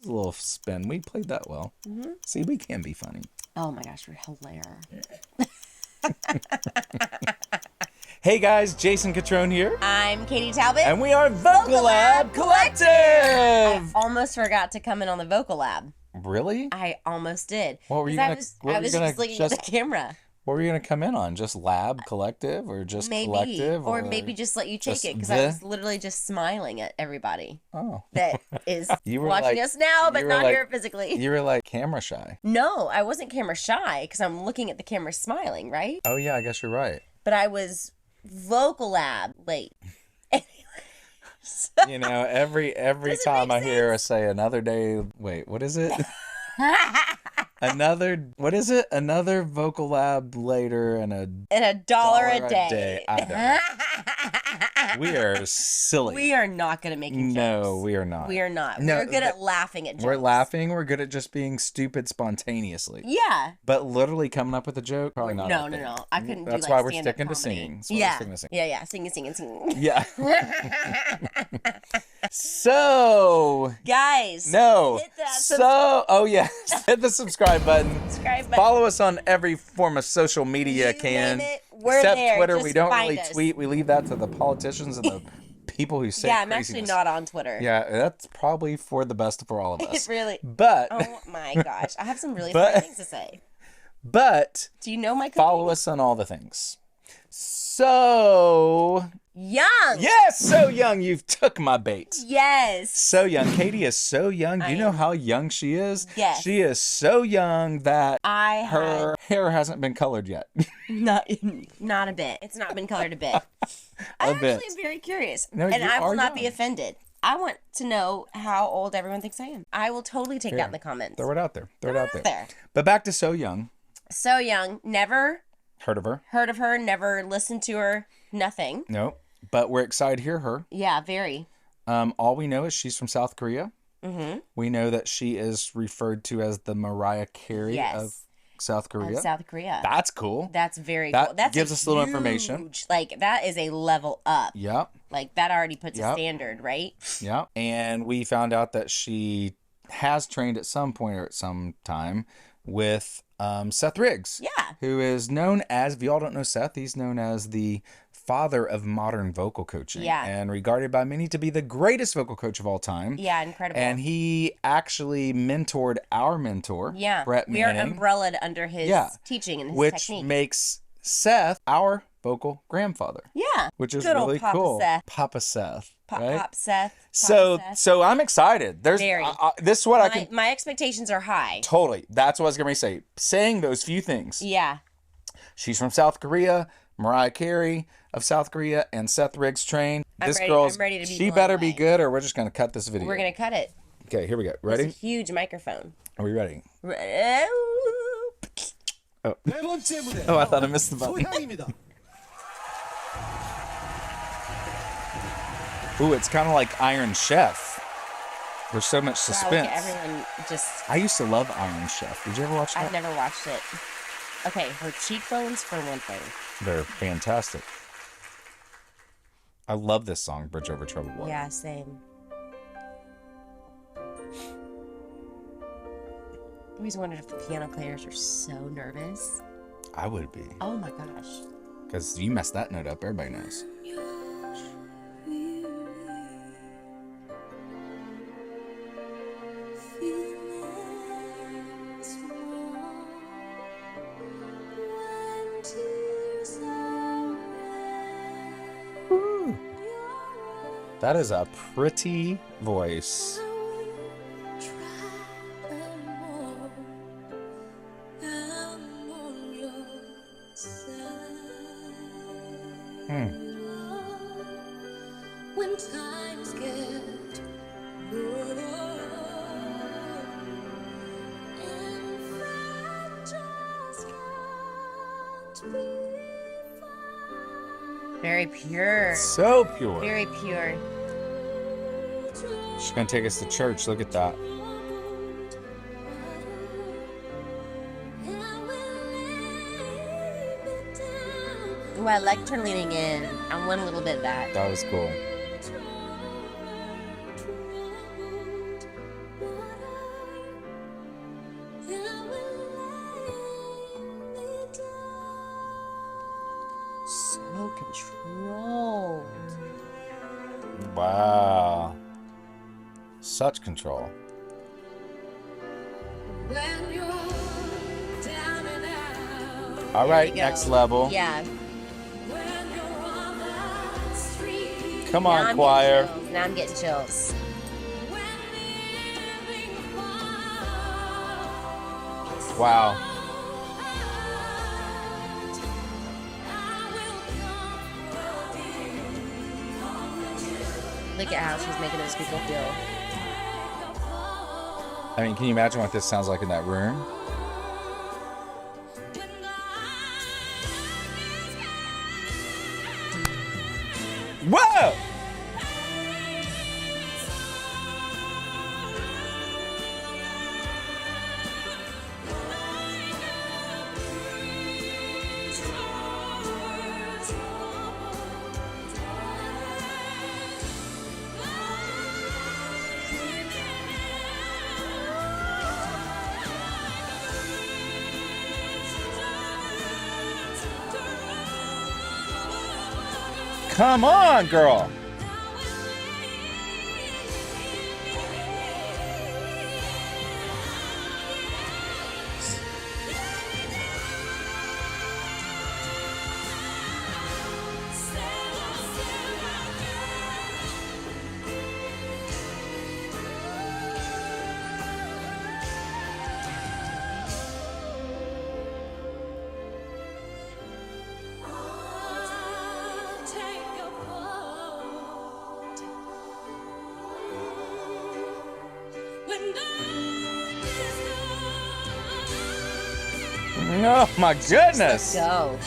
a little spin. We played that well. Mm-hmm. See, we can be funny. Oh my gosh, you're hilarious. Hey guys, Jason Catron here. I'm Katie Talbot. And we are Vocal Lab Collective. I almost forgot to come in on the Vocal Lab. Really? I almost did. What were you I gonna? was just looking at the camera. What were you gonna come in on? Just Lab Collective or just Collective? Or maybe just let you take it because I was literally just smiling at everybody. Oh. That is watching us now, but not here physically. You were like camera shy. No, I wasn't camera shy because I'm looking at the camera smiling, right? Oh yeah, I guess you're right. But I was Vocal Lab late. You know, every time I hear her say another day, wait, what is it? Another Vocal Lab later and a $1 a day. I don't know. We are silly. We are not good at making jokes. No, we are not. We are not. No, we're good at laughing at jokes. We're laughing. We're good at just being stupid spontaneously. Yeah. But literally coming up with a joke, probably not. No. I couldn't do That's like why we're stand-up sticking to comedy. singing. Yeah. Singing. Yeah. So, guys. No. Hit that hit the subscribe button. Subscribe button. Follow us on every form of social media Name it. We're except there. Twitter. Just We don't find really us. tweet. We leave that to the politicians and the people who say I'm craziness. actually not on Twitter. Yeah, that's probably for the best for all of us. Really. But oh my gosh, I have some really funny things to say. But do you know my cooking? Follow us on all the things. So young. Yes, so young. You've took my bait. Yes. So young. Katie is so young. Do you know how young she is? Yes. She is so young that her hair hasn't been colored yet. Not a bit. It's not been colored a bit. I'm actually very curious. No, and I will not young. be offended. I want to know how old everyone thinks I am. I will totally take that in the comments. Throw it out there. Throw it out there. But back to So Young. So Young. Never heard of her. Never listened to her. Nothing. No. But we're excited to hear her. Yeah, very. All we know is she's from South Korea. Mm-hmm. We know that she is referred to as the Mariah Carey of South Korea. That's cool. That's very cool. That gives us a little information. Like, that is a level up. Yep. Like, that already puts a standard, right? Yeah. And we found out that she has trained at some point or at some time with Seth Riggs. Yeah. Who is known as, if y'all don't know Seth, he's known as the father of modern vocal coaching. Yeah. And regarded by many to be the greatest vocal coach of all time. Yeah, incredible. And he actually mentored our mentor, Brett Manning. We are umbrellaed under his teaching and his technique. Which makes Seth our vocal grandfather. Yeah. Which is good really old Papa cool. Seth. Papa Seth. Pop Seth. So I'm excited. There's this is what my expectations are high. Totally. That's what I was going to say. Saying those few things. Yeah. She's from South Korea. Mariah Carey of South Korea and Seth Riggs trained. I'm ready to be she better be good or we're just going to cut this video. We're going to cut it. Okay, here we go. Ready? It's a huge microphone. Are we ready? Oh, I thought I missed the button. Ooh, it's kind of like Iron Chef. There's so much suspense. Everyone I used to love Iron Chef. Did you ever watch that? I've never watched it. Okay, her cheekbones for one thing. They're fantastic. I love this song, Bridge Over Troubled Water. Yeah, same. I always wondered if the piano players are so nervous. I would be. Oh my gosh. Because you messed that note up, everybody knows. That is a pretty voice. When times get low, and I just can't be found. Very pure. So pure. Very pure. She's gonna take us to church. Look at that. Ooh, I liked her leaning in. I want a little bit of that. That was cool. such control. When you're down and out. All right, you go. next level. Yeah. When you're on that street. Come Now on, I'm choir. getting chills. Now I'm getting chills. When living apart. Wow. Look at how she's making those people feel. I mean, can you imagine what this sounds like in that room? Whoa! Come on, girl. Oh my Let's goodness. go.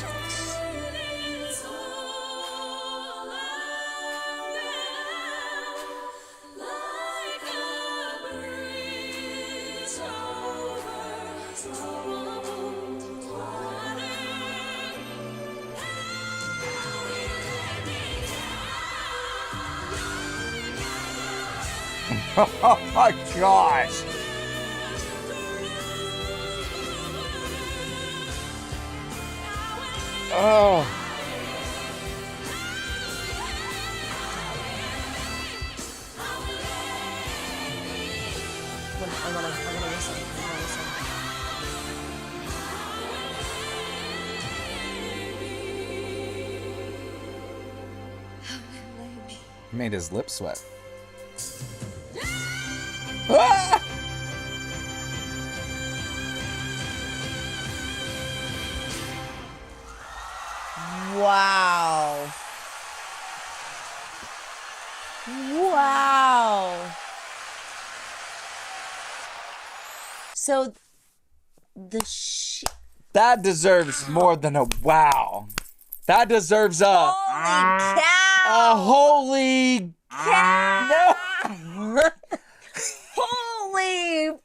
Oh my gosh. Oh. I wanna listen. I wanna listen. Made his lips sweat. Ah! Wow. Wow. So That deserves more than a wow. That deserves a holy holy cow! no. Holy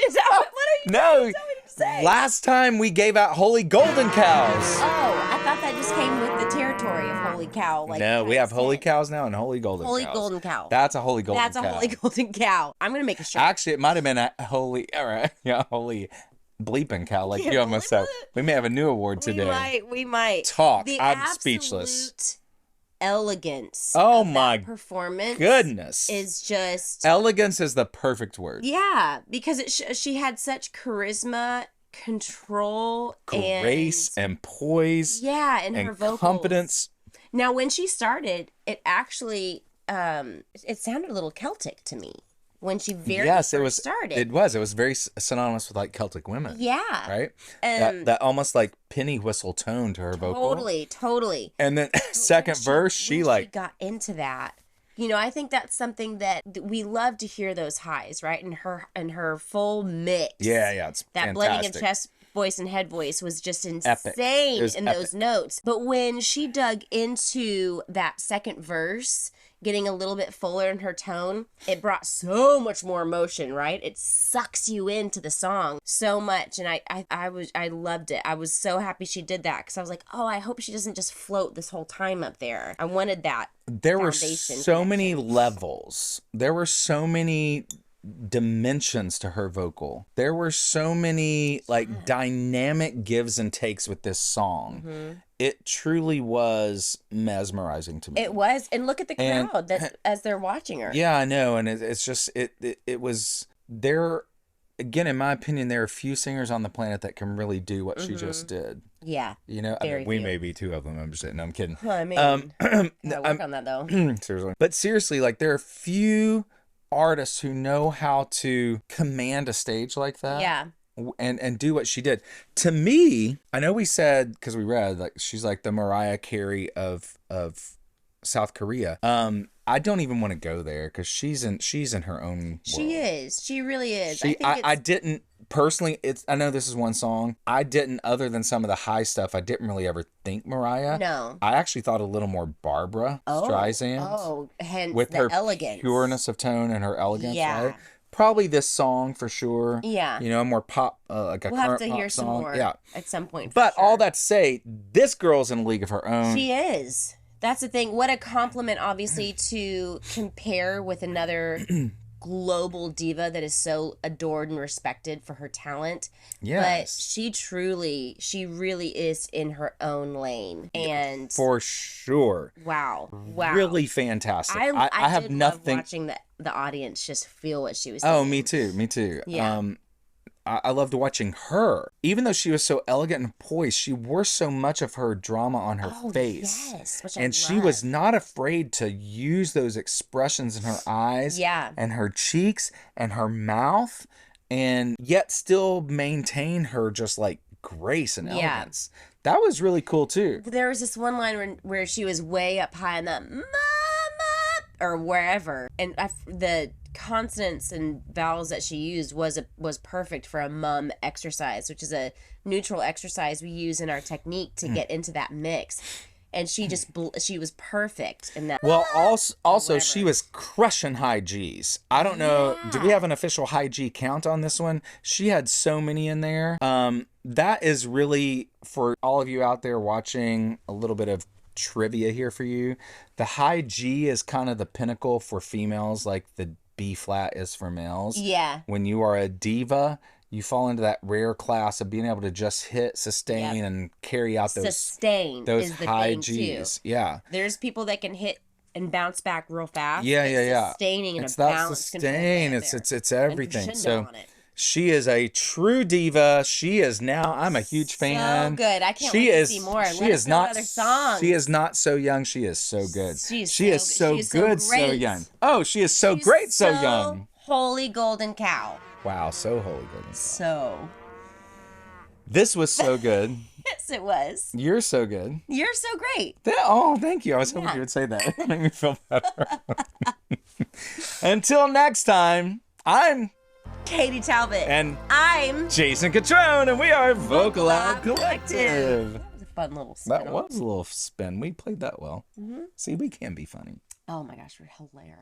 is that what are you No. saying? Last time we gave out holy golden cows. Oh, I thought that just came with the territory of holy cow. Like No, we have holy said. cows now and holy golden Holy cows. golden cow. That's a holy golden That's cow. a holy golden cow. I'm gonna make a shirt. Actually, it might have been a holy, all right, yeah, holy bleeping cow, like Yeah, you almost said. bleep. We may have a new award today. We might. Talk. The I'm absolute speechless. elegance. Oh of my that performance. Goodness. Is just Elegance is the perfect word. yeah, because she had such charisma, control, Grace and poise yeah, and her and vocals. confidence. Now, when she started, it actually it sounded a little Celtic to me when she Yes, it was. started. It was. It was very synonymous with like Celtic women. Yeah, Right. That almost like penny whistle tone to her vocal. totally. And then second verse, she when like she got into that. You know, I think that's something that we love to hear those highs, right? And her full mix. yeah, it's That fantastic. blending of chest voice and head voice was just Epic. It was insane in epic. those notes. But when she dug into that second verse, getting a little bit fuller in her tone, it brought so much more emotion, right? It sucks you into the song so much, and I loved it. I was so happy she did that because I was like, oh, I hope she doesn't just float this whole time up there. I wanted that. There were foundation so many connection. levels. There were so many dimensions to her vocal. There were so many like dynamic gives and takes with this song. It truly was mesmerizing to me. It was, and look at the And- crowd that's as they're watching her. Yeah, I know, and it's just it was there. Again, in my opinion, there are few singers on the planet that can really do what she just did. Yeah. You know, I mean, Very we few. may be two of them. I'm just saying. No, I'm kidding. I mean, gotta work on that though. Seriously, but seriously, like there are few artists who know how to command a stage like that. Yeah. And do what she did. To me, I know we said, because we read, like she's like the Mariah Carey of South Korea. I don't even want to go there because she's in her own world. She is. She really is. I didn't personally. I know this is one song. I didn't, other than some of the high stuff. I didn't really ever think Mariah. No. I actually thought a little more Barbara Streisand. Oh, hence With the her elegance. pureness of tone and her elegance. Yeah. Right? Probably this song for sure. Yeah. You know, more pop, like a We'll current have to pop hear some song. more Yeah. at some point. for But sure. all that to say, this girl's in a league of her own. She is. That's the thing. What a compliment, obviously, to compare with another global diva that is so adored and respected for her talent. Yes. But she really is in her own lane. And For sure. wow. Really fantastic. I have did nothing. love watching the audience just feel what she was Oh, saying. me too. Me too. Yeah. I loved watching her. Even though she was so elegant and poised, she wore so much of her drama on her face. Yes, which I And she love. was not afraid to use those expressions in her eyes Yeah. and her cheeks and her mouth, and yet still maintain her just like grace and Yeah. elegance. That was really cool too. There was this one line where she was way up high in the mama or wherever, and the consonants and vowels that she used was perfect for a mum exercise, which is a neutral exercise we use in our technique to get into that mix. And she just she was perfect in that. Well, also whatever. she was crushing high G's. I don't know. Do we have an official high G count on this one? She had so many in there. That is really, for all of you out there watching, a little bit of trivia here for you. The high G is kind of the pinnacle for females, like the B flat is for males. Yeah. When you are a diva, you fall into that rare class of being able to just hit sustain Yep. and carry out Sustain those is the high thing G's. too. Yeah. There's people that can hit and bounce back real fast. Yeah, but yeah, yeah. Sustaining and It's a that balance control sustain. right It's there. it's And everything. crescendo So on it. she is a true diva. She is now. I'm a huge fan. So good. I can't She wait is. to see more. She Let is us know not. other songs. She is not so young. She is so good. She is She is so so good. She is so good. So great. young. Oh, she is so She's great. So young. Holy golden cow. Wow. So holy goodness. So. This was so good. Yes, it was. You're so good. You're so great. Oh, thank you. I was hoping Yeah. you would say that. It made me feel better. Until next time, I'm Katie Talbot. and I'm Jason Catron, and we are Vocal Out Collective. That was a fun little spin. That was a little spin. We played that well. See, we can be funny. Oh my gosh, we're hilarious.